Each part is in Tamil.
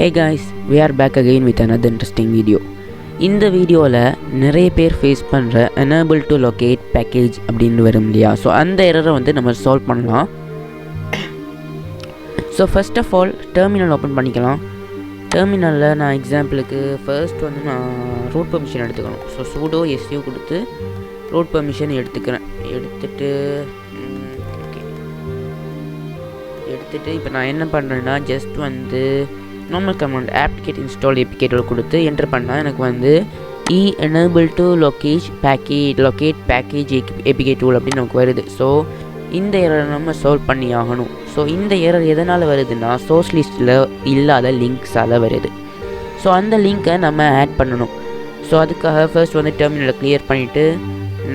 Hey guys, we are back again with another interesting video. இந்த வீடியோவில் நிறைய பேர் ஃபேஸ் பண்ணுற enable to locate package அப்படின்னு வரும் இல்லையா. ஸோ அந்த எரரை வந்து நம்ம சால்வ் பண்ணலாம். So first of all terminal open பண்ணிக்கலாம். டெர்மினலில் நான் எக்ஸாம்பிளுக்கு ஃபர்ஸ்ட் வந்து நான் ரூட் பெர்மிஷன் எடுத்துக்கணும். ஸோ sudo su கொடுத்து ரூட் பெர்மிஷன் எடுத்துட்டு இப்போ நான் என்ன பண்ணுறேன்னா ஜஸ்ட் வந்து normal command apt-get install apk கொடுத்து என்டர் பண்ணால் எனக்கு வந்து enable to locate package apk tool அப்படின்னு நமக்கு வருது. ஸோ இந்த எரரை நம்ம சால்வ் பண்ணி ஆகணும். ஸோ இந்த எரர் எதனால் வருதுன்னா சோர்ஸ் லிஸ்ட்டில் இல்லாத லிங்க்ஸால் வருது. ஸோ அந்த லிங்க்கை நம்ம ஆட் பண்ணணும். ஸோ அதுக்காக ஃபர்ஸ்ட் வந்து டெர்மினலை கிளியர் பண்ணிவிட்டு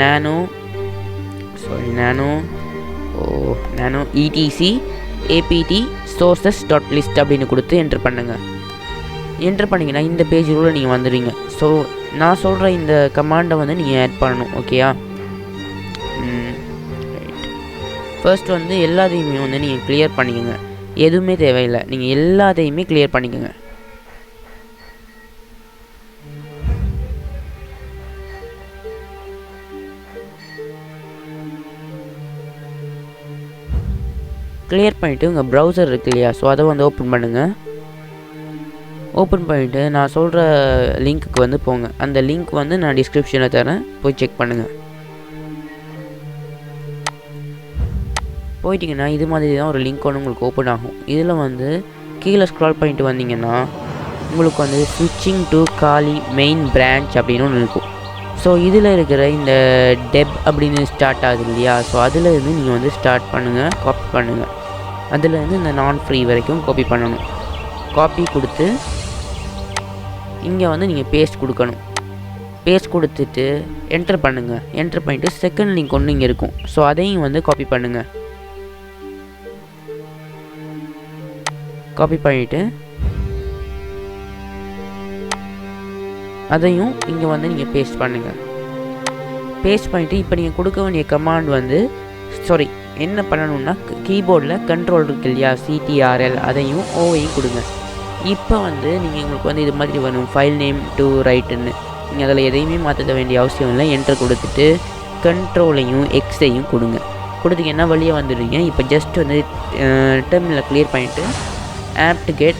நானோ etc apt sources.list அப்படின்னு கொடுத்து என்ட்ரு பண்ணுங்கள். என்ட்ரு பண்ணிங்கன்னா இந்த பேஜ் உள்ள நீங்கள் வந்துடுவீங்க. ஸோ நான் சொல்கிற இந்த கமாண்டை வந்து நீங்கள் ஆட் பண்ணணும். ஓகேயா? ஃபர்ஸ்ட் வந்து எல்லாத்தையுமே வந்து நீங்கள் கிளியர் பண்ணிக்கோங்க. எதுவுமே தேவையில்லை, நீங்கள் எல்லாத்தையுமே கிளியர் பண்ணிக்கோங்க. கிளியர் பண்ணிவிட்டு உங்கள் ப்ரௌசர் இருக்கு இல்லையா, ஸோ அதை வந்து ஓப்பன் பண்ணுங்கள். ஓப்பன் பண்ணிவிட்டு நான் சொல்கிற லிங்க்குக்கு வந்து போங்க. அந்த லிங்க் வந்து நான் டிஸ்கிரிப்ஷனில் தரேன், போய் செக் பண்ணுங்கள். போயிட்டிங்கன்னா இது மாதிரி தான் ஒரு லிங்க் ஒன்று உங்களுக்கு ஓப்பன் ஆகும். இதில் வந்து கீழே ஸ்க்ரால் பண்ணிட்டு வந்தீங்கன்னா உங்களுக்கு வந்து ஸ்விட்சிங் டு காலி மெயின் பிரான்ச் அப்படின்னு ஒன்று இருக்கும். ஸோ இதில் இருக்கிற இந்த டெப் அப்படின்னு ஸ்டார்ட் ஆகுது இல்லையா, ஸோ அதில் இருந்து நீங்கள் வந்து ஸ்டார்ட் பண்ணுங்கள், காப்பி பண்ணுங்கள். அதிலேருந்து இந்த நான் ஃப்ரீ வரைக்கும் காப்பி பண்ணணும். காப்பி கொடுத்து இங்கே வந்து நீங்கள் பேஸ்ட் கொடுக்கணும். பேஸ்ட் கொடுத்துட்டு என்டர் பண்ணுங்கள். என்டர் பண்ணிவிட்டு செகண்ட் லிங்க் ஒன்று இங்கே இருக்கும். ஸோ அதையும் வந்து காப்பி பண்ணுங்கள். காப்பி பண்ணிவிட்டு அதையும் இங்கே வந்து நீங்கள் பேஸ்ட் பண்ணுங்கள். பேஸ்ட் பண்ணிவிட்டு இப்போ நீங்கள் கொடுக்க வேண்டிய கமாண்ட் வந்து என்ன பண்ணணுன்னா கீபோர்டில் கண்ட்ரோல் இருக்கு இல்லையா, CTRL அதையும் ஓவையும் கொடுங்க. இப்போ வந்து நீங்கள் உங்களுக்கு வந்து இது மாதிரி வரும் ஃபைல் நேம் டு ரைட்டுன்னு. நீங்கள் அதில் எதையுமே மாற்ற வேண்டிய அவசியம் இல்லை. என்டர் கொடுத்துட்டு கண்ட்ரோலையும் எக்ஸையும் கொடுங்க. கொடுத்தீங்கன்னா வழியே வந்துடுவீங்க. இப்போ ஜஸ்ட் வந்து டெர்மினலை கிளியர் பண்ணிவிட்டு apt-get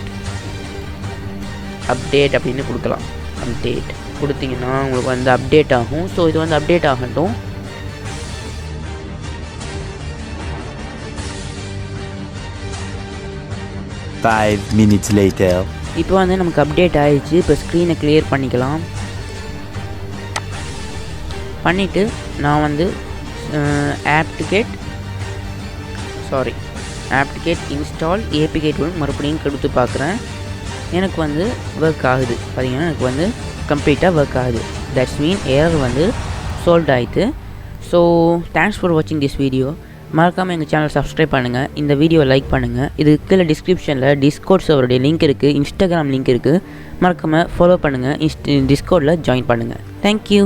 update அப்படின்னு கொடுக்கலாம். அப்டேட் கொடுத்தீங்கன்னா உங்களுக்கு வந்து அப்டேட் ஆகும். ஸோ இது வந்து அப்டேட் ஆகட்டும். Five minutes later. இப்போ வந்து நமக்கு அப்டேட் ஆகிடுச்சு. இப்போ ஸ்க்ரீனை கிளியர் பண்ணிக்கலாம். பண்ணிவிட்டு நான் வந்து apt-get install apk tool மறுபடியும் கொடுத்து பார்க்குறேன். எனக்கு வந்து ஒர்க் ஆகுது. பார்த்தீங்கன்னா எனக்கு வந்து கம்ப்ளீட்டாக ஒர்க் ஆகுது. தட்ஸ் மீன் எரர் வந்து சால்வ் ஆகிட்டு. ஸோ தேங்க்ஸ் ஃபார் வாட்சிங் திஸ் வீடியோ. மறக்காமல் எங்கள் சேனல் சப்ஸ்கிரைப் பண்ணுங்கள், இந்த வீடியோவை லைக் பண்ணுங்கள். இது கீழே டிஸ்கிரிப்ஷனில் டிஸ்கோட் சர்வருடைய லிங்க் இருக்குது, இன்ஸ்டாகிராம் லிங்க் இருக்குது. மறக்காமல் ஃபாலோ பண்ணுங்கள், டிஸ்கோடில் ஜாயின் பண்ணுங்கள். தேங்க்யூ.